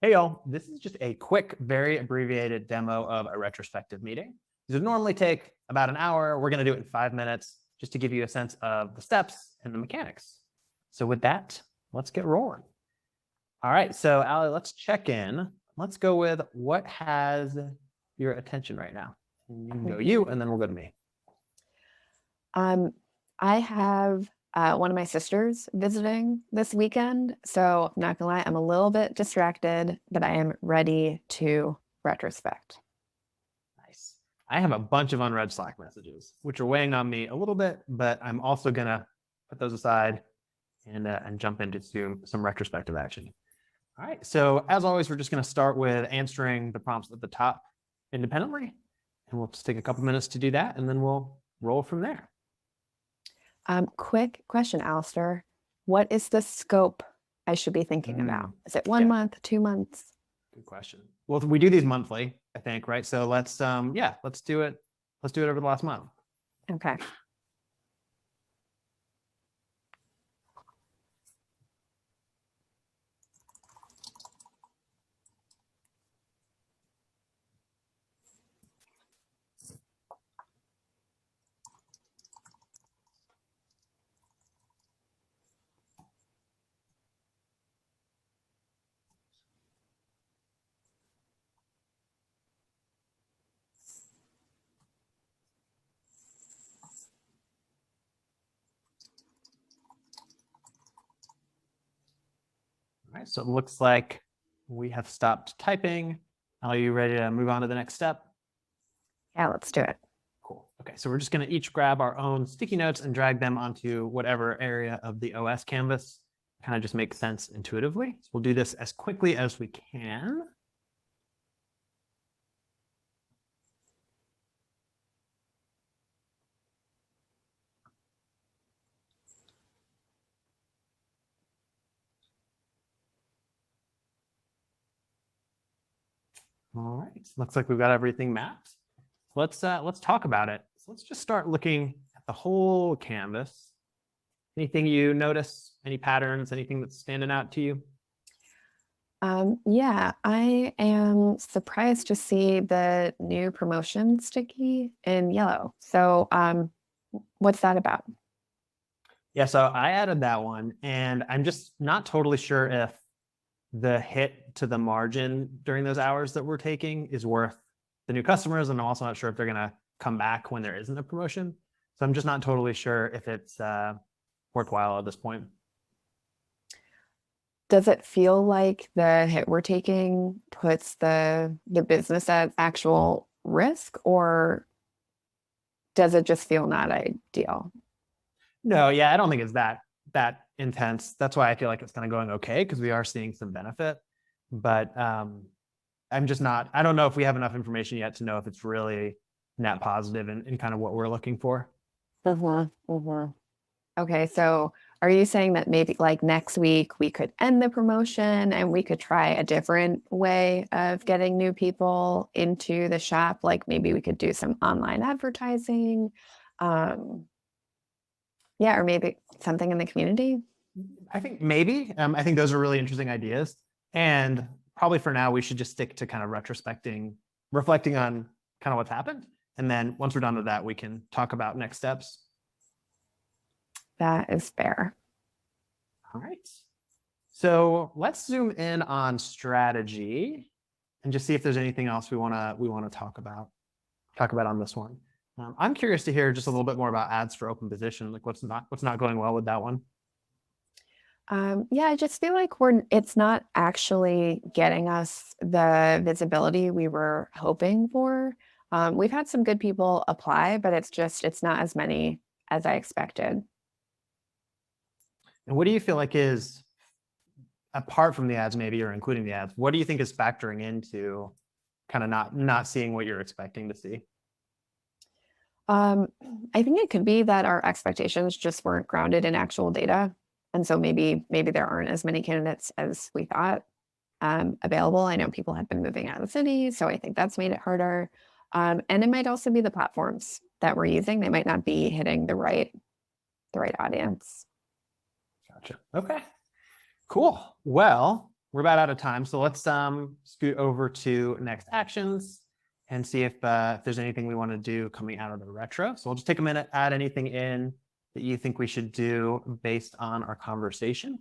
Hey y'all, this is just a quick, very abbreviated demo of a retrospective meeting. These would normally take about an hour. We're going to do it in 5 minutes just to give you a sense of the steps and the mechanics. So with that, let's get rolling. All right, so Ali, let's check in. Let's go with what has your attention right now. You can go you, and then we'll go to me. I have one of my sisters visiting this weekend, so I'm not gonna lie, I'm a little bit distracted, but I am ready to retrospect. Nice. I have a bunch of unread Slack messages, which are weighing on me a little bit, but I'm also gonna put those aside and jump into some retrospective action. All right, so as always, we're just gonna start with answering the prompts at the top independently, and we'll just take a couple minutes to do that, and then we'll roll from there. Quick question, Alistair. What is the scope I should be thinking about? Is it 1 month, 2 months? Good question. Well, we do these monthly, I think, right? So let's let's do it. Let's do it over the last month. Okay. All right, so it looks like we have stopped typing. Are you ready to move on to the next step? Yeah, let's do it. Cool. Okay, so we're just going to each grab our own sticky notes and drag them onto whatever area of the OS canvas kind of just makes sense intuitively. So we'll do this as quickly as we can. All right, looks like we've got everything mapped. Let's talk about it. So let's just start looking at the whole canvas. Anything you notice? Any patterns? Anything that's standing out to you? Yeah, I am surprised to see the new promotion sticky in yellow. So, what's that about? Yeah, so I added that one, and I'm just not totally sure if the hit to the margin during those hours that we're taking is worth the new customers, and I'm also not sure if they're going to come back when there isn't a promotion. So I'm just not totally sure if it's worthwhile at this point. Does it feel like the hit we're taking puts the business at actual risk, or does it just feel not ideal? No, yeah, I don't think it's that intense. That's why I feel like it's kind of going okay because we are seeing some benefit. But I'm just not. I don't know if we have enough information yet to know if it's really net positive and kind of what we're looking for. Okay, so are you saying that maybe like next week we could end the promotion and we could try a different way of getting new people into the shop? Like maybe we could do some online advertising. Um, yeah, or maybe something in the community. I think maybe. I think those are really interesting ideas. And probably for now, we should just stick to kind of reflecting on kind of what's happened. And then once we're done with that, we can talk about next steps. That is fair. All right. So let's zoom in on strategy and just see if there's anything else we want to talk about on this one. I'm curious to hear just a little bit more about ads for open position. Like what's not going well with that one. Yeah, I just feel like it's not actually getting us the visibility we were hoping for. We've had some good people apply, but it's not as many as I expected. And what do you feel like is, apart from the ads maybe, or including the ads, what do you think is factoring into kind of not seeing what you're expecting to see? I think it could be that our expectations just weren't grounded in actual data. And so maybe there aren't as many candidates as we thought available. I know people have been moving out of the city, so I think that's made it harder. And it might also be the platforms that we're using. They might not be hitting the right audience. Gotcha. Okay. Cool. Well, we're about out of time. So let's scoot over to next actions and see if there's anything we want to do coming out of the retro. So we'll just take a minute, add anything in that you think we should do based on our conversation.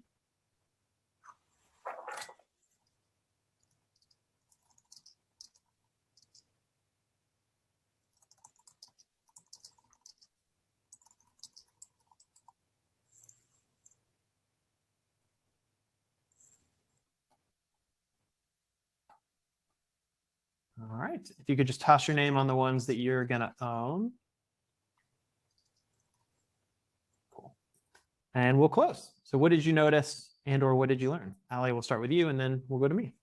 All right, if you could just toss your name on the ones that you're gonna own. Cool. And we'll close. So what did you notice and or what did you learn? Ali, we'll start with you and then we'll go to me.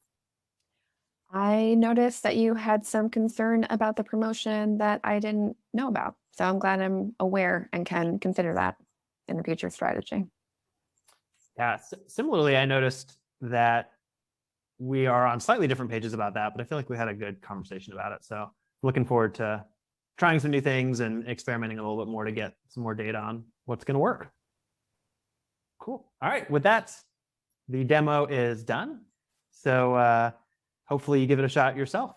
I noticed that you had some concern about the promotion that I didn't know about. So I'm glad I'm aware and can consider that in the future strategy. Yeah, similarly, I noticed that we are on slightly different pages about that, but I feel like we had a good conversation about it. So looking forward to trying some new things and experimenting a little bit more to get some more data on what's going to work. Cool. All right. With that, the demo is done. So hopefully you give it a shot yourself.